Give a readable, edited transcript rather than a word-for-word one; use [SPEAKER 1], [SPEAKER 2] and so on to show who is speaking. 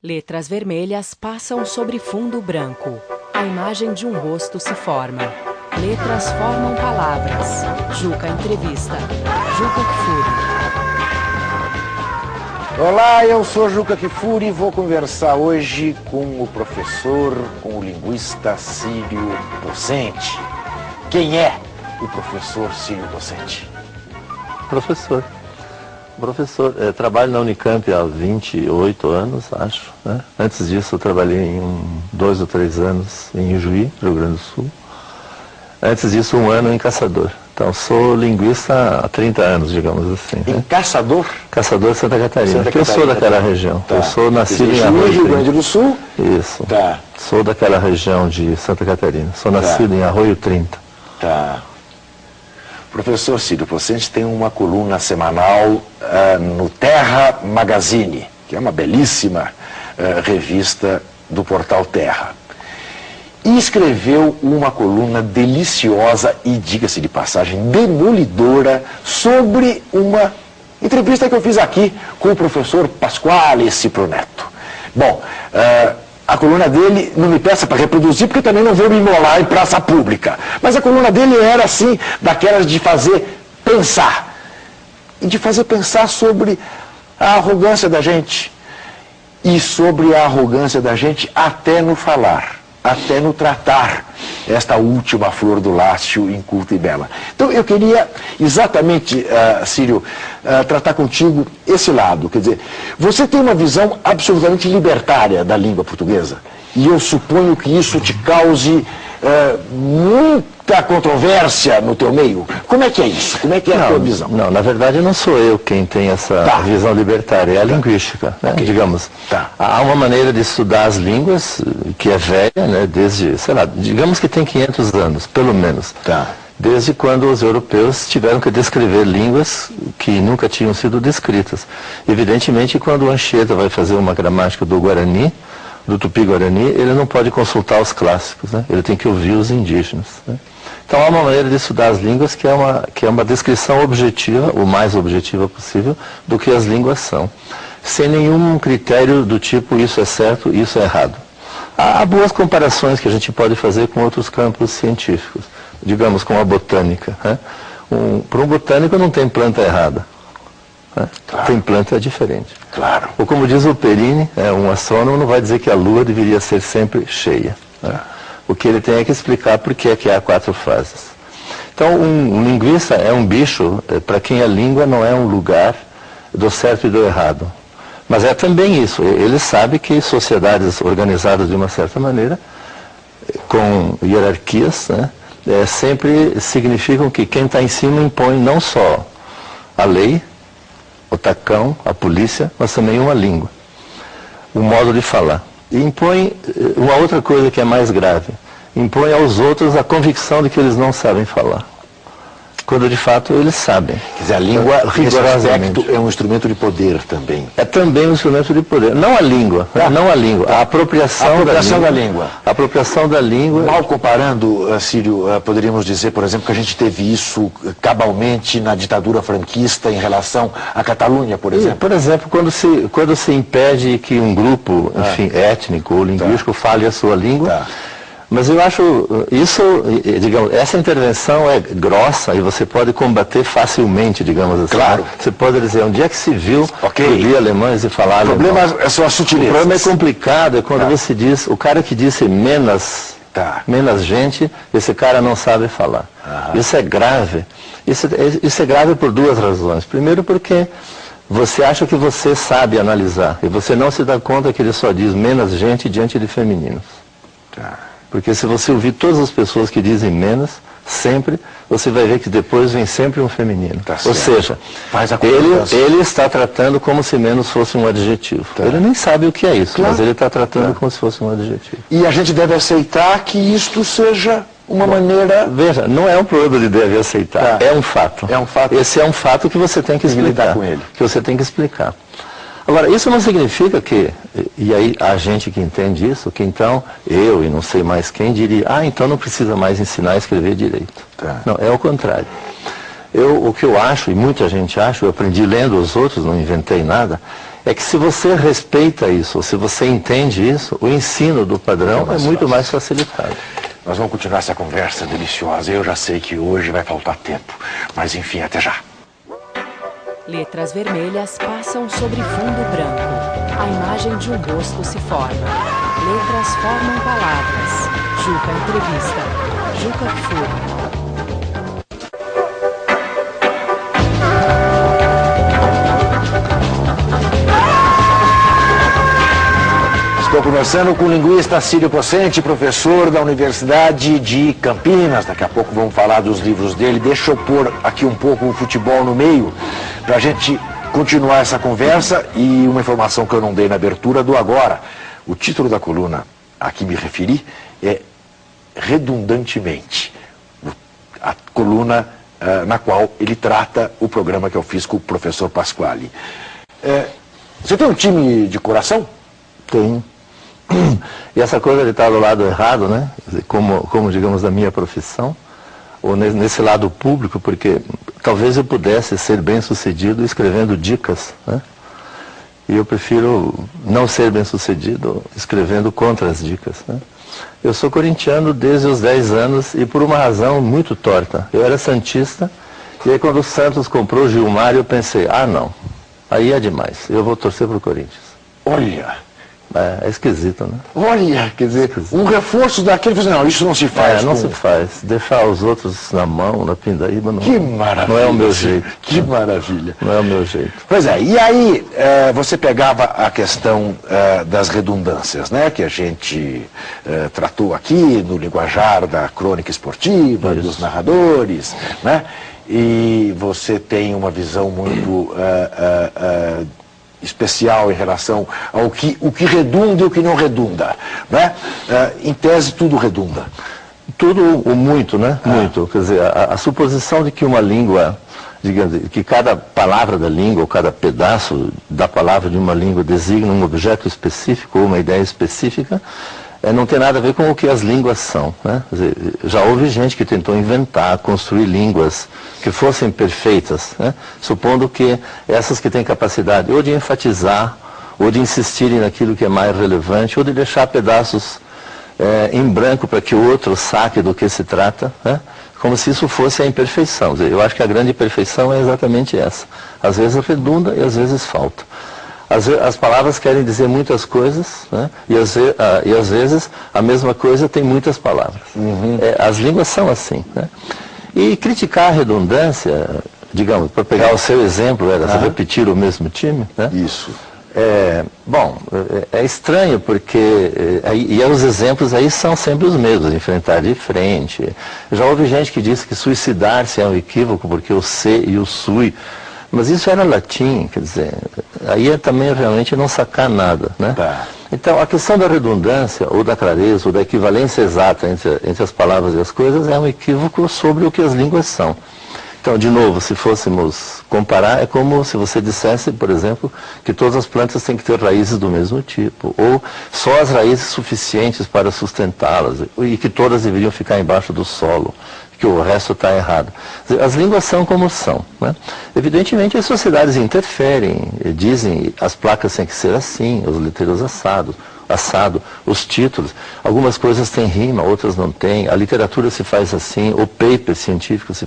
[SPEAKER 1] Letras vermelhas passam sobre fundo branco. A imagem de um rosto se forma. Letras formam palavras. Juca entrevista. Juca Kfouri.
[SPEAKER 2] Olá, eu sou Juca Kfouri e vou conversar hoje com o professor, com o linguista Círio Docente. Quem é o professor Círio Docente?
[SPEAKER 3] Professor, trabalho na Unicamp há 28 anos, acho. Né? Antes disso eu trabalhei em 2 ou 3 anos em Ijuí, Rio Grande do Sul. Antes disso 1 ano em Caçador. Então sou linguista há 30 anos, digamos assim.
[SPEAKER 2] Em
[SPEAKER 3] né?
[SPEAKER 2] Caçador?
[SPEAKER 3] Caçador Santa Catarina, porque eu sou daquela região.
[SPEAKER 2] Tá.
[SPEAKER 3] Eu sou nascido em Arroio
[SPEAKER 2] Rio Grande do Sul?
[SPEAKER 3] Isso.
[SPEAKER 2] Tá.
[SPEAKER 3] Sou daquela região de Santa Catarina. Sou nascido em Arroio 30.
[SPEAKER 2] Tá. Professor Círio Docente tem uma coluna semanal no Terra Magazine, que é uma belíssima revista do portal Terra. E escreveu uma coluna deliciosa e, diga-se de passagem, demolidora sobre uma entrevista que eu fiz aqui com o professor Pasquale Ciproneto. Bom, a coluna dele, não me peça para reproduzir, porque também não vou me imolar em praça pública. Mas a coluna dele era, assim, daquelas de fazer pensar. E de fazer pensar sobre a arrogância da gente. E sobre a arrogância da gente até no falar, até no tratar esta última flor do lácio inculta e bela. Então eu queria exatamente, Círio, tratar contigo esse lado. Quer dizer, você tem uma visão absolutamente libertária da língua portuguesa. E eu suponho que isso te cause muita controvérsia no teu meio. Como é que é isso? Como é que é a tua visão?
[SPEAKER 3] Não, na verdade não sou eu quem tem essa visão libertária, é a linguística, né? Digamos. Há uma maneira de estudar as línguas que é velha, né? Desde, sei lá, digamos que tem 500 anos, pelo menos. Desde quando os europeus tiveram que descrever línguas que nunca tinham sido descritas. Evidentemente, quando o Anchieta vai fazer uma gramática do Guarani, do Tupi-Guarani, ele não pode consultar os clássicos, né? Ele tem que ouvir os indígenas. Né? Então há uma maneira de estudar as línguas que é uma descrição objetiva, o mais objetiva possível, do que as línguas são. Sem nenhum critério do tipo isso é certo, isso é errado. Há boas comparações que a gente pode fazer com outros campos científicos, digamos com a botânica. Né? Para um botânico não tem planta errada. Né? Claro. Tem planta diferente.
[SPEAKER 2] Claro.
[SPEAKER 3] Ou como diz o Perini, um astrônomo não vai dizer que a Lua deveria ser sempre cheia. Né? O que ele tem é que explicar por que é que há 4 fases. Então, um linguista é um bicho para quem a língua não é um lugar do certo e do errado. Mas é também isso. Ele sabe que sociedades organizadas de uma certa maneira, com hierarquias, né, sempre significam que quem está em cima impõe não só a lei, o tacão, a polícia, mas também uma língua, um modo de falar. E impõe uma outra coisa que é mais grave, impõe aos outros a convicção de que eles não sabem falar, quando de fato eles sabem.
[SPEAKER 2] Quer dizer, a língua, nesse aspecto, é um instrumento de poder também.
[SPEAKER 3] É também um instrumento de poder. Não a língua, não a língua, a apropriação da língua. A apropriação da língua.
[SPEAKER 2] Mal comparando, Círio, poderíamos dizer, por exemplo, que a gente teve isso cabalmente na ditadura franquista em relação à Catalunha, por exemplo.
[SPEAKER 3] Por exemplo, quando se impede que um grupo, enfim, étnico ou linguístico fale a sua língua. Mas eu acho isso, digamos, essa intervenção é grossa e você pode combater facilmente, digamos assim.
[SPEAKER 2] Claro.
[SPEAKER 3] Você pode dizer, onde é que se viu proibir alemães e falar alemão?
[SPEAKER 2] O problema são as sutilezas.
[SPEAKER 3] O problema é complicado, é quando você diz, o cara que disse menos gente, esse cara não sabe falar. Isso é grave. Isso é grave por 2 razões. Primeiro porque você acha que você sabe analisar e você não se dá conta que ele só diz menos gente diante de femininos. Porque se você ouvir todas as pessoas que dizem menos, sempre, você vai ver que depois vem sempre um feminino. Ou seja, ele está tratando como se menos fosse um adjetivo. Ele nem sabe o que é isso, mas ele está tratando como se fosse um adjetivo.
[SPEAKER 2] E a gente deve aceitar que isto seja uma maneira...
[SPEAKER 3] Veja, não é um problema de deve aceitar, é um fato.
[SPEAKER 2] É um fato.
[SPEAKER 3] Esse é um fato que você tem que explicar.
[SPEAKER 2] Com ele.
[SPEAKER 3] Que você tem que explicar. Agora, isso não significa que, e aí a gente que entende isso, que então eu e não sei mais quem diria, então não precisa mais ensinar a escrever direito. Não, é o contrário. O que eu acho, e muita gente acha, eu aprendi lendo os outros, não inventei nada, é que se você respeita isso, se você entende isso, o ensino do padrão é muito mais facilitado.
[SPEAKER 2] Nós vamos continuar essa conversa deliciosa. Eu já sei que hoje vai faltar tempo, mas enfim, até já.
[SPEAKER 1] Letras vermelhas passam sobre fundo branco. A imagem de um rosto se forma. Letras formam palavras. Juca entrevista. Juca Kfouri.
[SPEAKER 2] Estou conversando com o linguista Círio Possente, professor da Universidade de Campinas. Daqui a pouco vamos falar dos livros dele. Deixa eu pôr aqui um pouco o futebol no meio, para a gente continuar essa conversa. E uma informação que eu não dei na abertura, dou agora. O título da coluna a que me referi é Redundantemente. A coluna na qual ele trata o programa que eu fiz com o professor Pasquale. Você tem um time de coração?
[SPEAKER 3] Tenho. E essa coisa de estar do lado errado, né? Como digamos, da minha profissão, ou nesse lado público, porque talvez eu pudesse ser bem sucedido escrevendo dicas, né? E eu prefiro não ser bem sucedido escrevendo contra as dicas, né? Eu sou corintiano desde os 10 anos e por uma razão muito torta. Eu era santista e aí quando o Santos comprou o Gilmar eu pensei, não, aí é demais, eu vou torcer para o Corinthians.
[SPEAKER 2] Olha!
[SPEAKER 3] É esquisito, né?
[SPEAKER 2] Olha, quer dizer, um reforço daquele, não, isso não se faz.
[SPEAKER 3] Não se faz. Deixar os outros na mão, na pindaíba, não,
[SPEAKER 2] que maravilha,
[SPEAKER 3] não é o meu jeito.
[SPEAKER 2] Que maravilha.
[SPEAKER 3] Não é o meu jeito.
[SPEAKER 2] Pois é, e aí você pegava a questão das redundâncias, né? Que a gente tratou aqui no linguajar da crônica esportiva, dos narradores, né? E você tem uma visão muito especial em relação ao o que redunda e o que não redunda, né? Em tese tudo redunda.
[SPEAKER 3] Tudo ou muito, né? Muito. Quer dizer, a suposição de que uma língua, digamos, que cada palavra da língua, ou cada pedaço da palavra de uma língua designa um objeto específico ou uma ideia específica, não tem nada a ver com o que as línguas são, né? Quer dizer, já houve gente que tentou inventar, construir línguas que fossem perfeitas, né? Supondo que essas que têm capacidade ou de enfatizar, ou de insistirem naquilo que é mais relevante, ou de deixar pedaços em branco para que o outro saque do que se trata, né? Como se isso fosse a imperfeição. Quer dizer, eu acho que a grande perfeição é exatamente essa. Às vezes redunda e às vezes falta. As palavras querem dizer muitas coisas, né? E às vezes a mesma coisa tem muitas palavras. As línguas são assim, né? E criticar a redundância, digamos, para pegar o seu exemplo, era repetir o mesmo time, né?
[SPEAKER 2] Isso.
[SPEAKER 3] É estranho porque os exemplos aí são sempre os mesmos, enfrentar de frente. Já houve gente que disse que suicidar-se é um equívoco porque o se e o sui. Mas isso era latim, quer dizer, aí é também realmente não sacar nada, né? Então, a questão da redundância, ou da clareza, ou da equivalência exata entre as palavras e as coisas é um equívoco sobre o que as línguas são. Então, de novo, se fôssemos comparar, é como se você dissesse, por exemplo, que todas as plantas têm que ter raízes do mesmo tipo, ou só as raízes suficientes para sustentá-las, e que todas deveriam ficar embaixo do solo, que o resto está errado. As línguas são como são, né? Evidentemente as sociedades interferem, dizem as placas têm que ser assim, os letreiros assado, os títulos, algumas coisas têm rima, outras não têm, a literatura se faz assim, o paper científico se faz